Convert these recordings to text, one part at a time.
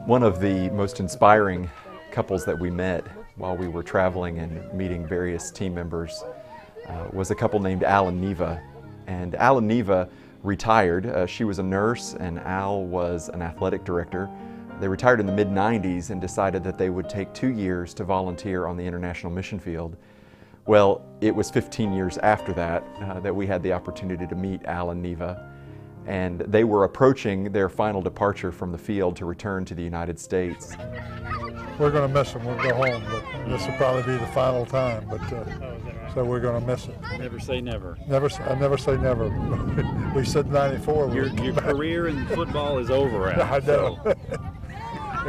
One of the most inspiring couples that we met while we were traveling and meeting various team members was a couple named Al and Neva. And Al and Neva retired. She was a nurse and Al was an athletic director. They retired in the mid-90s and decided that they would take 2 years to volunteer on the international mission field. Well, it was 15 years after that that we had the opportunity to meet Al and Neva. And they were approaching their final departure from the field to return to the United States. We're going to miss them. We'll go home, but this will probably be the final time. But so we're going to miss it. Never say never. I never say never. We said 94. Your career in football is over. Al, I know. So.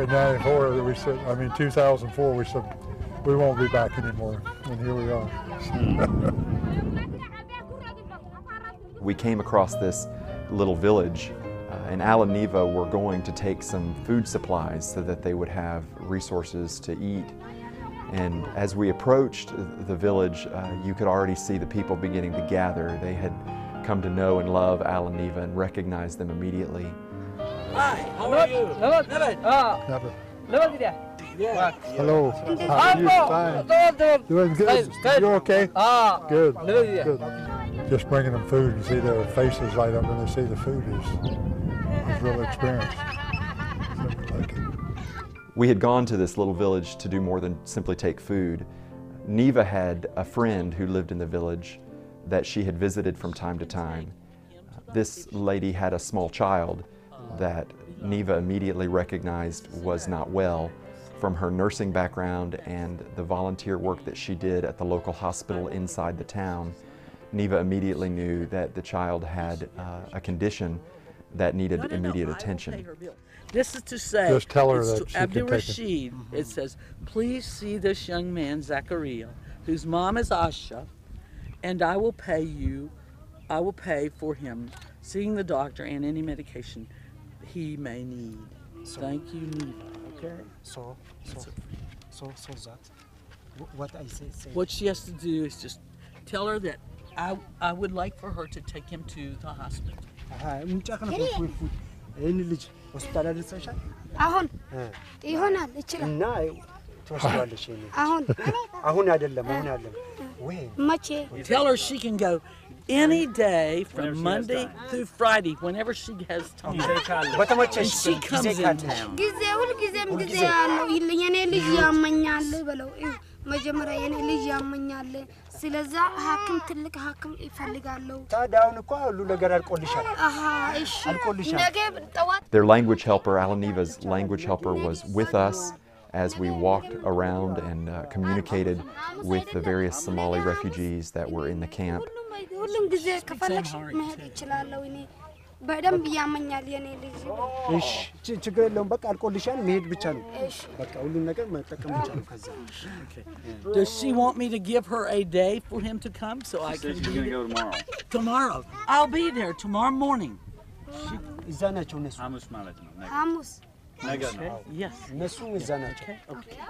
In 94, we said. I mean, 2004, we said we won't be back anymore, and here we are. We came across this little village, and Al and Neva were going to take some food supplies so that they would have resources to eat. And as we approached the village, you could already see the people beginning to gather. They had come to know and love Al and Neva and recognized them immediately. Hi, how are you? Never. Yeah. Hello. How are you? Fine. Doing good. You okay? Good. Good. Just bringing them food and see their faces light up when they see the food is a real experience. Like it. We had gone to this little village to do more than simply take food. Neva had a friend who lived in the village that she had visited from time to time. This lady had a small child that Neva immediately recognized was not well from her nursing background and the volunteer work that she did at the local hospital inside the town. Neva immediately knew that the child had a condition that needed immediate attention. This is to say, just tell her that to Abdul Rashid, it says, please see this young man, Zachariah, whose mom is Asha, and I will pay for him seeing the doctor and any medication he may need. Thank you, Neva. Okay? So that, what I say. What she has to do is just tell her that I would like for her to take him to the hospital. Tell her she can go any day from Monday through Friday, whenever she has time. And she comes in town. Their language helper, Al and Neva's language helper, was with us as we walked around and communicated with the various Somali refugees that were in the camp. Does she want me to give her a day for him to come so I can? She's going to go tomorrow. Tomorrow. I'll be there tomorrow morning. Yes.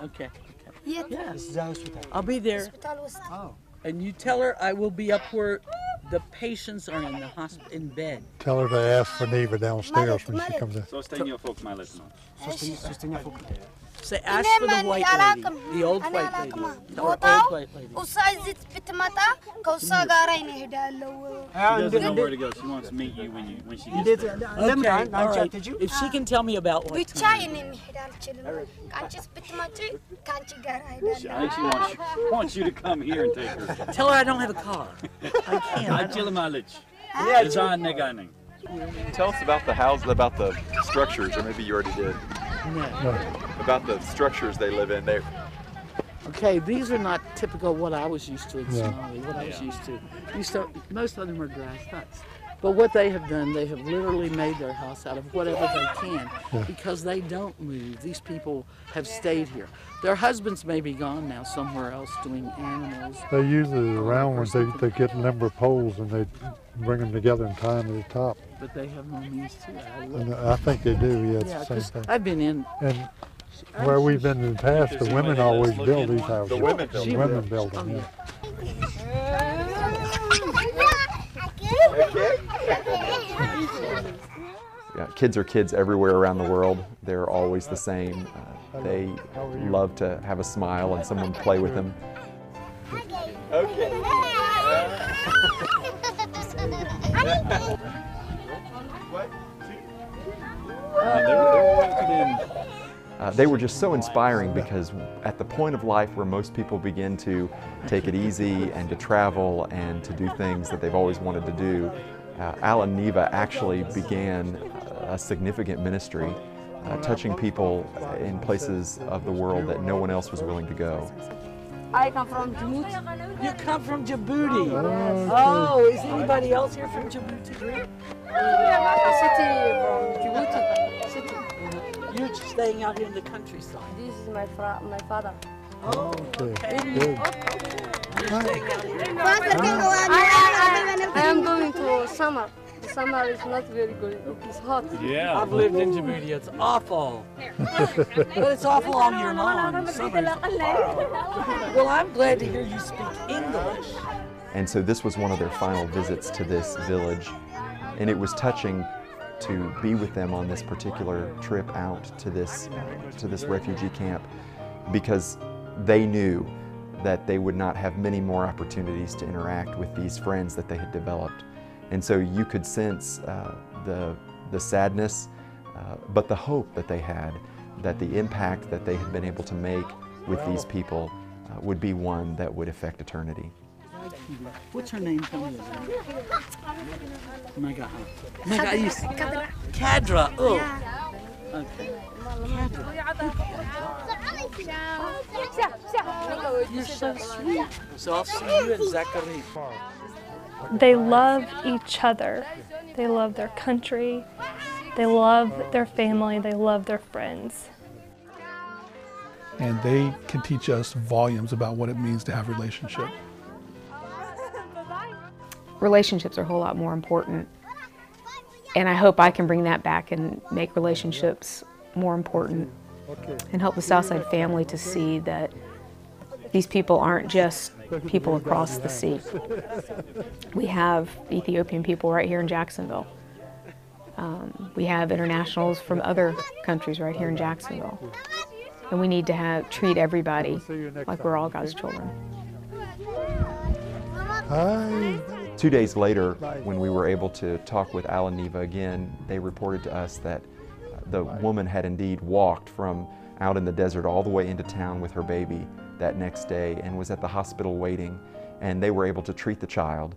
Okay. Yes. I'll be there. And you tell her I will be up where the patients are in the hospital, in bed. Tell her to ask for Neva downstairs when she comes in. Say, ask for the white lady, the old white lady. The old white lady. She doesn't know where to go. She wants to meet you when she gets there. Okay, all right. If she can tell me about what time. I think she wants you to come here and take her. Tell her I don't have a car. I can't. Tell us about the house, about the structures, or maybe you already did. No. About the structures they live in there. Okay, these are not typical what I was used to in Somalia, what I was used to. Most of them are grass huts. But what they have done, they have literally made their house out of whatever they can because they don't move. These people have stayed here. Their husbands may be gone now somewhere else doing animals. They use it around when they get a number of poles and they bring them together and tie them to the top. But they have no means to it. And I think they do, yeah, it's the same thing. I've been in. And where we've been in the past, the women always build these houses. The women build them. The women build them, yeah. kids are kids everywhere around the world. They're always the same. They love to have a smile and someone play with them. Okay. They were just so inspiring because at the point of life where most people begin to take it easy and to travel and to do things that they've always wanted to do, Al and Neva actually began a significant ministry, touching people in places of the world that no one else was willing to go. I come from Djibouti. You come from Djibouti? Oh, is anybody else here from Djibouti? A city from Djibouti. City. You're just staying out here in the countryside. This is my father. Oh, okay. I am going to summer. The summer is not very good. It's hot. Yeah. I've lived in Djibouti. It's awful. But it's awful all year long. Summer is horrible. Well, I'm glad to hear you speak English. And so this was one of their final visits to this village, and it was touching to be with them on this particular trip out to this refugee camp, because they knew that they would not have many more opportunities to interact with these friends that they had developed. And so you could sense the sadness, but the hope that they had, that the impact that they had been able to make with these people would be one that would affect eternity. What's her name? Tell me Magais. Kadra. Oh. Okay. You're so sweet. So I'll see you at Zachary. They love each other. They love their country. They love their family. They love their friends. And they can teach us volumes about what it means to have a relationship. Relationships are a whole lot more important. And I hope I can bring that back and make relationships more important and help the Southside family to see that these people aren't just people across the sea. We have Ethiopian people right here in Jacksonville. We have internationals from other countries right here in Jacksonville. And we need to treat everybody like we're all God's children. 2 days later, when we were able to talk with Al and Neva again, they reported to us that the woman had indeed walked from out in the desert all the way into town with her baby that next day and was at the hospital waiting, and they were able to treat the child.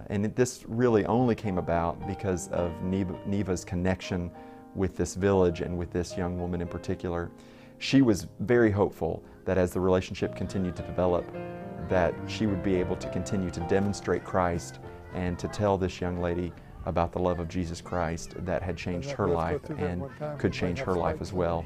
And this really only came about because of Neva's connection with this village and with this young woman in particular. She was very hopeful that as the relationship continued to develop, that she would be able to continue to demonstrate Christ and to tell this young lady about the love of Jesus Christ that had changed her life and could change her life as well.